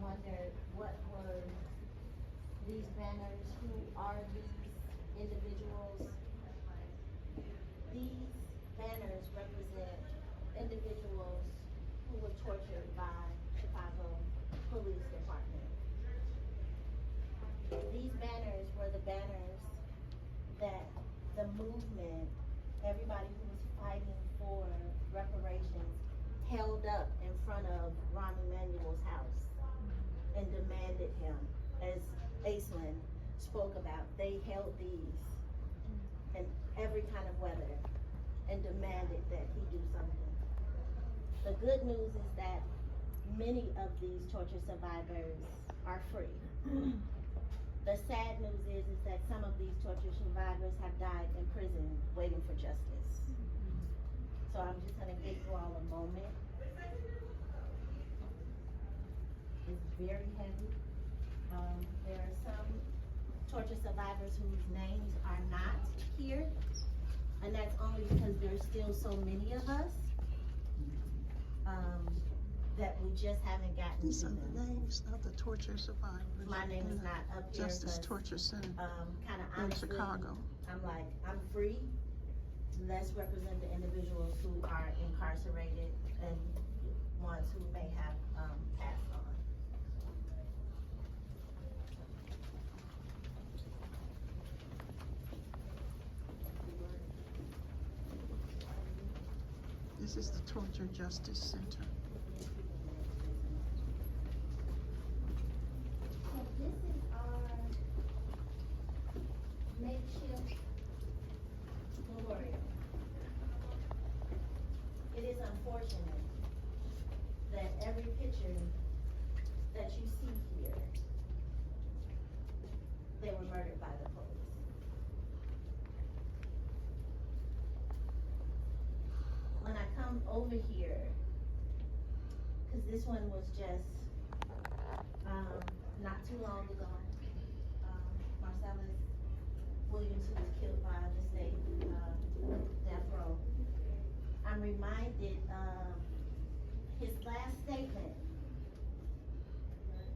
wondered what were these banners, who are these individuals? These banners represent individuals who were tortured by Chicago Police Department. These banners were the banners that the movement, everybody who was fighting for reparations, held up in front of Ron Emanuel's house and demanded him, as Aislinn spoke about. They held these in every kind of weather and demanded that he do something. The good news is that many of these torture survivors are free. The sad news is that some of these torture survivors have died in prison waiting for justice. So I'm just gonna give you all a moment. It's very heavy. There are some torture survivors whose names are not here, and that's only because there's still so many of us that we just haven't gotten These to are the them. names of the torture survivors. My name is not up here. Justice Torture Center Kind of in honestly, Chicago. I'm like, I'm free. Let's represent the individuals who are incarcerated and ones who may have passed on. This is the Torture Justice Center. So this is our makeshift memorial. It is unfortunate that every picture that you see here, they were murdered by the police. When I come over here, because this one was just not too long ago, Marcellus Williams, who was killed by the state death row, I'm reminded of his last statement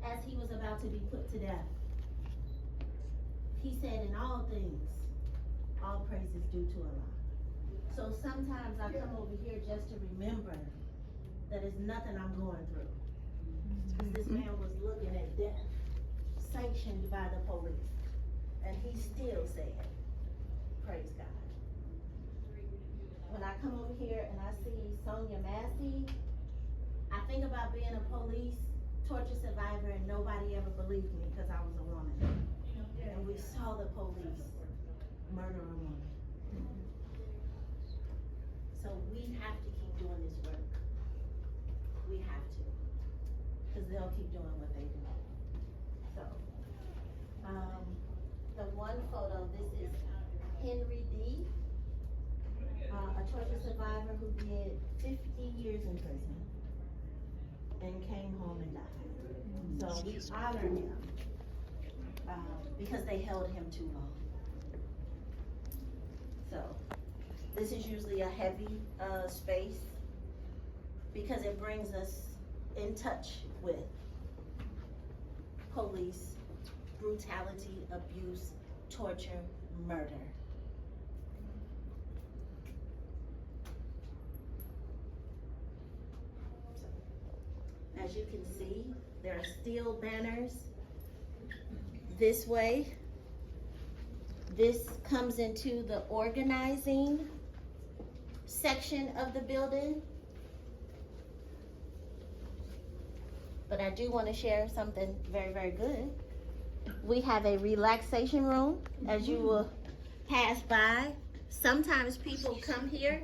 as he was about to be put to death. He said, "In all things, all praise is due to Allah." So sometimes I come over here just to remember that it's nothing I'm going through. Because this man was looking at death, sanctioned by the police, and he still said, "Praise God." When I come over here and I see Sonia Massey, I think about being a police torture survivor and nobody ever believed me because I was a woman. And we saw the police murder a woman. So we have to keep doing this work. We have to. Because they'll keep doing what they do. So, the one photo, this is Henry D., a torture survivor who did 50 years in prison and came home and died. So we honor him because they held him too long. So this is usually a heavy space because it brings us in touch with police brutality, abuse, torture, murder. As you can see, there are still banners this way. This comes into the organizing section of the building. But I do want to share something very, very good. We have a relaxation room as you will pass by. Sometimes people come here,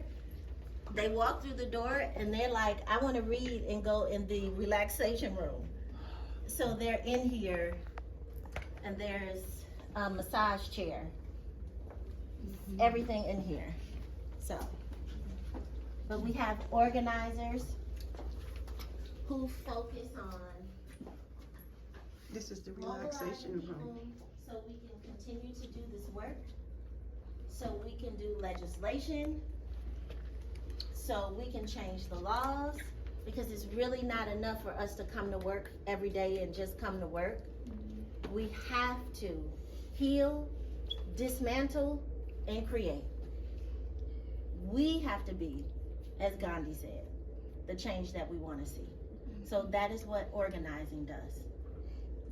they walk through the door and they're like, I want to read and go in the relaxation room. So they're in here and there's a massage chair. Everything in here. So, but we have organizers who focus on This is the relaxation room. so we can continue to do this work, so we can do legislation, so we can change the laws, because it's really not enough for us to come to work every day and just come to work. We have to heal, dismantle, and create. We have to be, as Gandhi said, the change that we want to see. So that is what organizing does.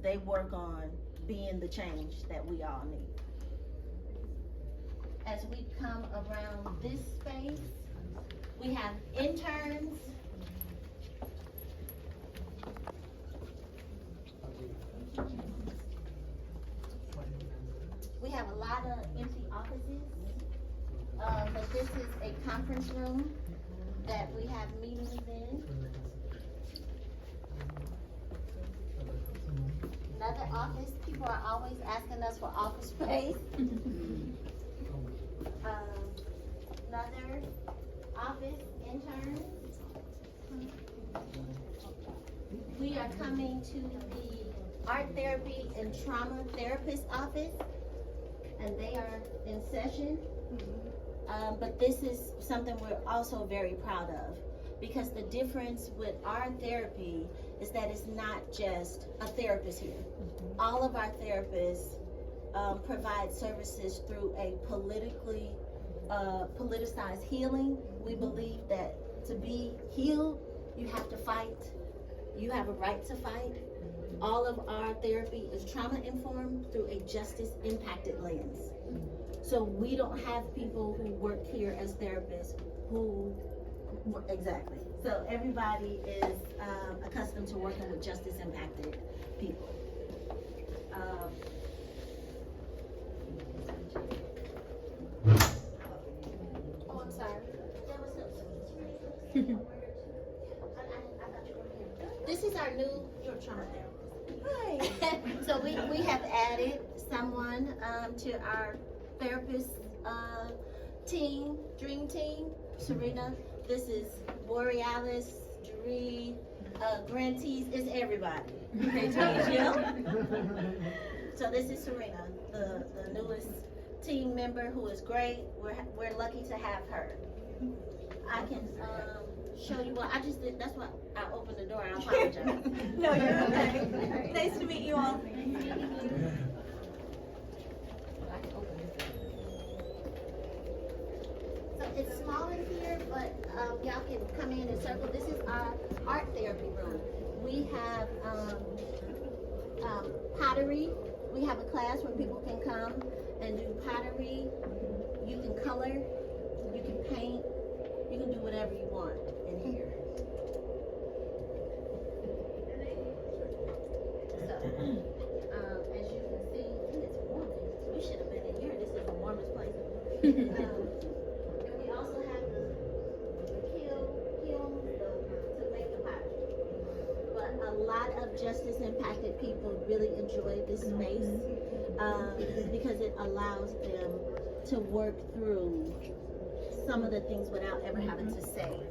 They work on being the change that we all need. As we come around this space, we have interns. We have a lot of empty offices, but this is a conference room that we have meetings in. Another office, people are always asking us for office space. Another office, interns. We are coming to the art therapy and trauma therapist office, and they are in session. But this is something we're also very proud of, because the difference with our therapy is that it's not just a therapist here. All of our therapists provide services through a politicized healing. We believe that to be healed, you have to fight. You have a right to fight. All of our therapy is trauma informed through a justice impacted lens. So we don't have people who work here as therapists who, exactly. So everybody is accustomed to working with justice impacted people. Oh, I'm sorry. This is our new, you're a trauma therapist. Hi. So we have added someone to our therapist team, dream team. Serena, this is Borealis, Jaree, Grantees, it's everybody. They change you. So this is Serena, the newest team member, who is great. We're lucky to have her. I can show you what I just did. That's why I opened the door. I apologize. No, you're okay. Nice to meet you all. So it's small in here, but y'all can come in and circle. This is our art therapy room. We have pottery. We have a class where people can come and do pottery. You can color, you can paint, you can do whatever you want in here. So, as you can see, it's warm. We should have been in here. This is the warmest place. And we also have the kiln to make the pottery. But a lot of justice impacted people really enjoy this space because it allows them to work through some of the things without ever having to say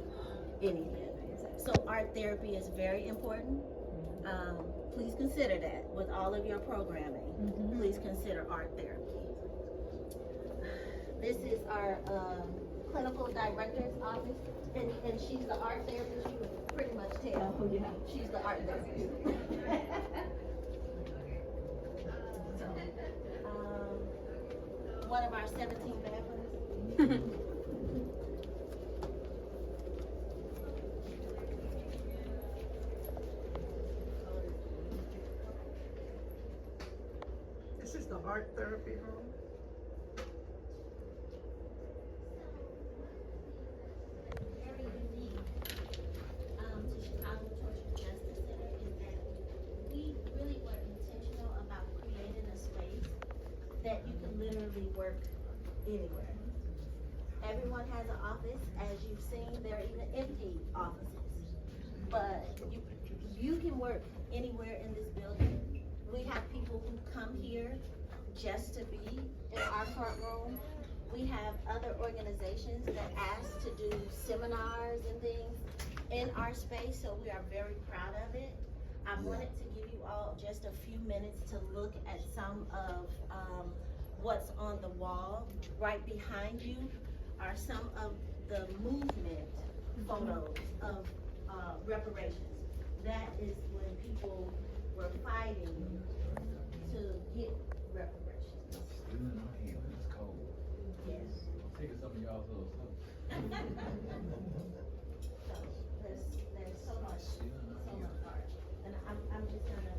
anything. So art therapy is very important. Please consider that with all of your programming. Please consider art therapy. This is our clinical director's office, and she's the art therapist. You can pretty much tell. Oh, yeah. She's the art therapist. So, one of our 17 bathrooms. This is the art therapy room. Very unique to Chicago Torture Justice Center is that we really were intentional about creating a space that you can literally work anywhere. Everyone has an office. As you've seen, there are even empty offices. But you can work anywhere in this building. We have people who come here just to be in our front room. We have other organizations that ask to do seminars and things in our space, so we are very proud of it. I wanted to give you all just a few minutes to look at some of what's on the wall. Right behind you are some of the movement photos of reparations. That is when people were fighting to get reparations. It's cold. Yes. Taking some of y'all's little stuff. So there's so much art. And I'm just gonna,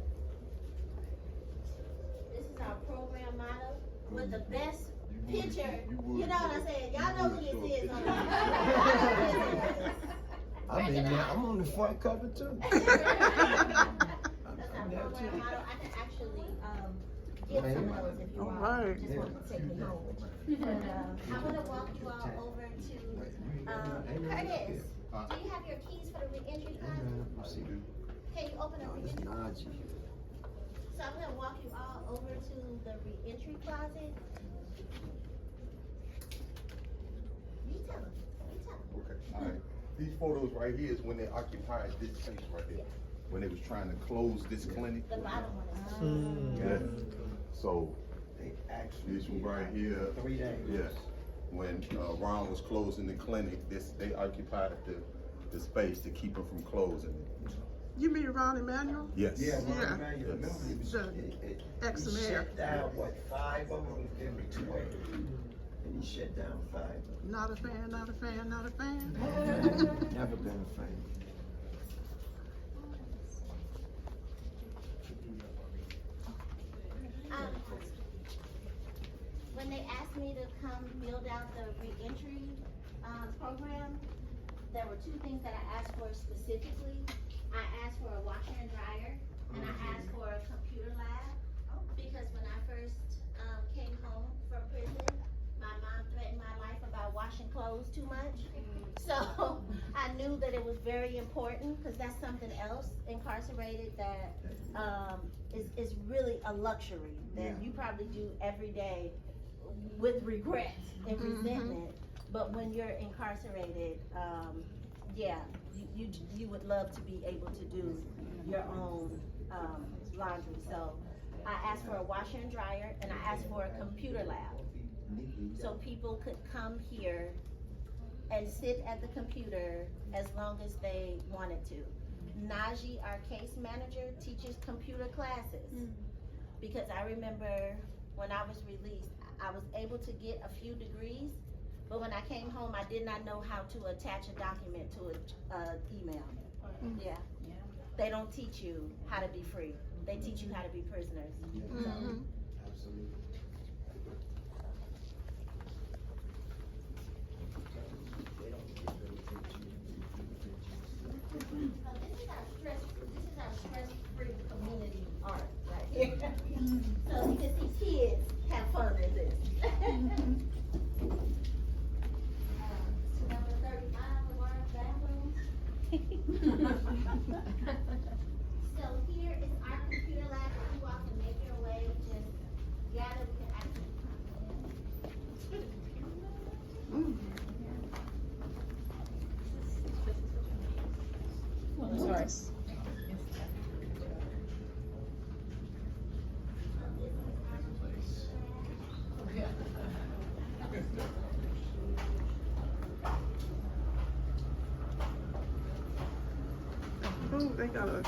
this is our program motto with the best picture. You know what I'm saying? Y'all know who this is. Y'all know who this is. I'm on the front cover too. That's our program motto. I can actually get some of those if you want. Alright. Just want to take me home. But I'm gonna walk you all over to Curtis. Do you have your keys for the re-entry closet? Can you open up re-entry? So I'm gonna walk you all over to the re-entry closet. You tell them. Okay, all right. These photos right here is when they occupied this space right here. When they was trying to close this clinic. The bottom one is. Yeah. So, this one right here. 3 days. Yes. When Ron was closing the clinic, they occupied the space to keep him from closing it. You mean Ron Emanuel? Yes. Yeah, Yeah. remember he was, The he ex-mayor. shut down, what, 5 of them, every 2 days. And he shut down 5 of them. Not a fan, not a fan, not a fan. Never been a fan. When they asked me to come build out the re-entry program, there were 2 things that I asked for specifically. I asked for a washer and dryer, and I asked for a computer lab, because when I first came home from prison, my mom threatened my life about washing clothes too much. So I knew that it was very important, because that's something else incarcerated that is really a luxury that you probably do every day with regret and resentment. But when you're incarcerated, yeah, you would love to be able to do your own laundry. So I asked for a washer and dryer, and I asked for a computer lab, so people could come here and sit at the computer as long as they wanted to. Najee, our case manager, teaches computer classes, because I remember when I was released, I was able to get a few degrees, but when I came home, I did not know how to attach a document to an email. Yeah. They don't teach you how to be free. They teach you how to be prisoners. So. Absolutely. They don't get really teach you. This is our stress-free community art right here. So you can see kids have fun in this. Number 35 of our bathrooms. So here is our computer lab. If you all can make your way, just gather, we can actually Nice. Oh, they got a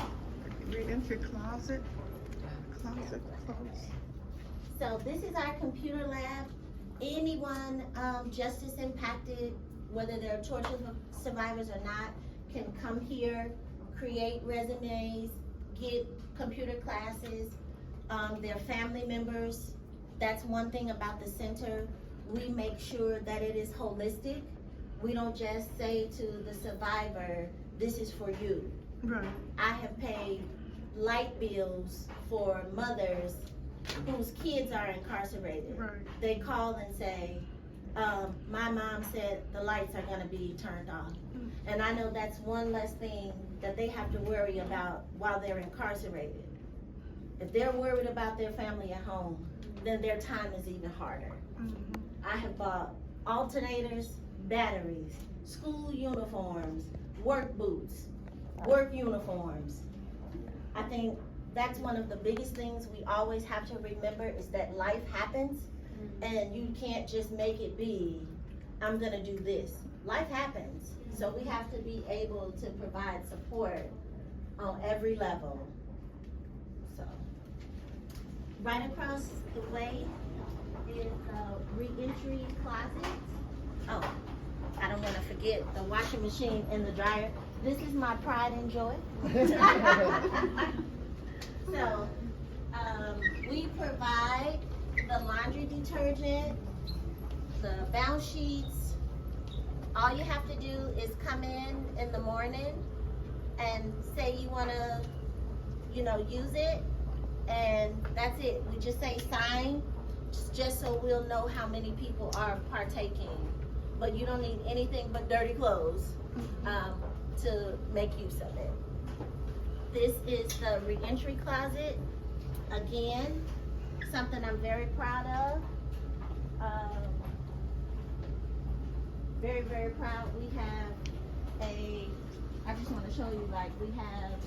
re-entry closet. Closet closed. So this is our computer lab. Anyone justice impacted, whether they're torture survivors or not, can come here, create resumes, get computer classes. Their family members, that's one thing about the center. We make sure that it is holistic. We don't just say to the survivor, this is for you. Right. I have paid light bills for mothers whose kids are incarcerated. Right. They call and say, my mom said the lights are gonna be turned off. And I know that's one less thing that they have to worry about while they're incarcerated. If they're worried about their family at home, then their time is even harder. I have bought alternators, batteries, school uniforms, work boots, work uniforms. I think that's one of the biggest things we always have to remember, is that life happens, and you can't just make it be, I'm gonna do this. Life happens. So we have to be able to provide support on every level. So, right across the way is the re-entry closet. Oh, I don't wanna forget the washing machine and the dryer. This is my pride and joy. So, we provide the laundry detergent, the bounce sheets. All you have to do is come in the morning and say you wanna, use it, and that's it. We just say sign, just so we'll know how many people are partaking. But you don't need anything but dirty clothes to make use of it. This is the re-entry closet. Again, something I'm very proud of. Very, very proud. We have I just want to show you, we have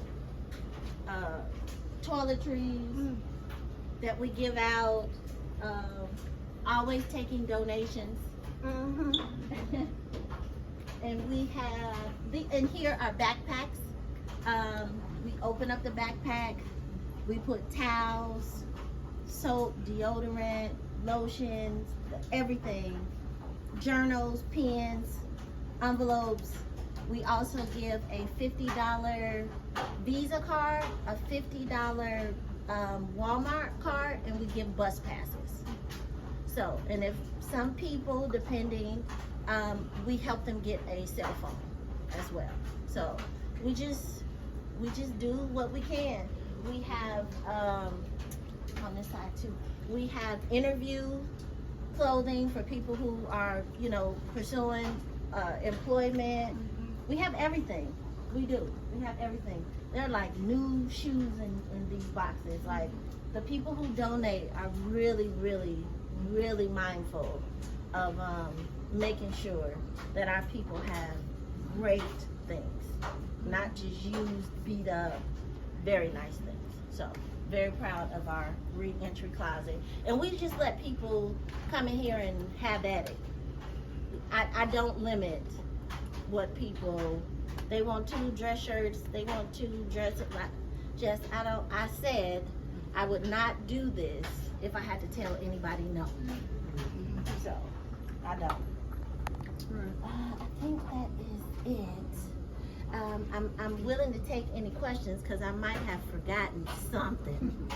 toiletries that we give out, always taking donations. And we have, and here are backpacks. We open up the backpack, we put towels, soap, deodorant, lotions, everything, journals, pens, envelopes. We also give a $50 Visa card, a $50 Walmart card, and we give bus passes. So, and if some people, depending, we help them get a cell phone as well. So we just do what we can. We have on this side too. We have interview clothing for people who are, pursuing employment. We have everything. We do. We have everything. They're like new shoes in these boxes. Like, the people who donate are really, really, really mindful of making sure that our people have great things, not just used, beat up, very nice things. So, very proud of our re-entry closet. And we just let people come in here and have at it. I don't limit what people, they want 2 dress shirts, they want 2 dresses. I said I would not do this if I had to tell anybody no. So, I don't. I think that is it. I'm willing to take any questions because I might have forgotten something.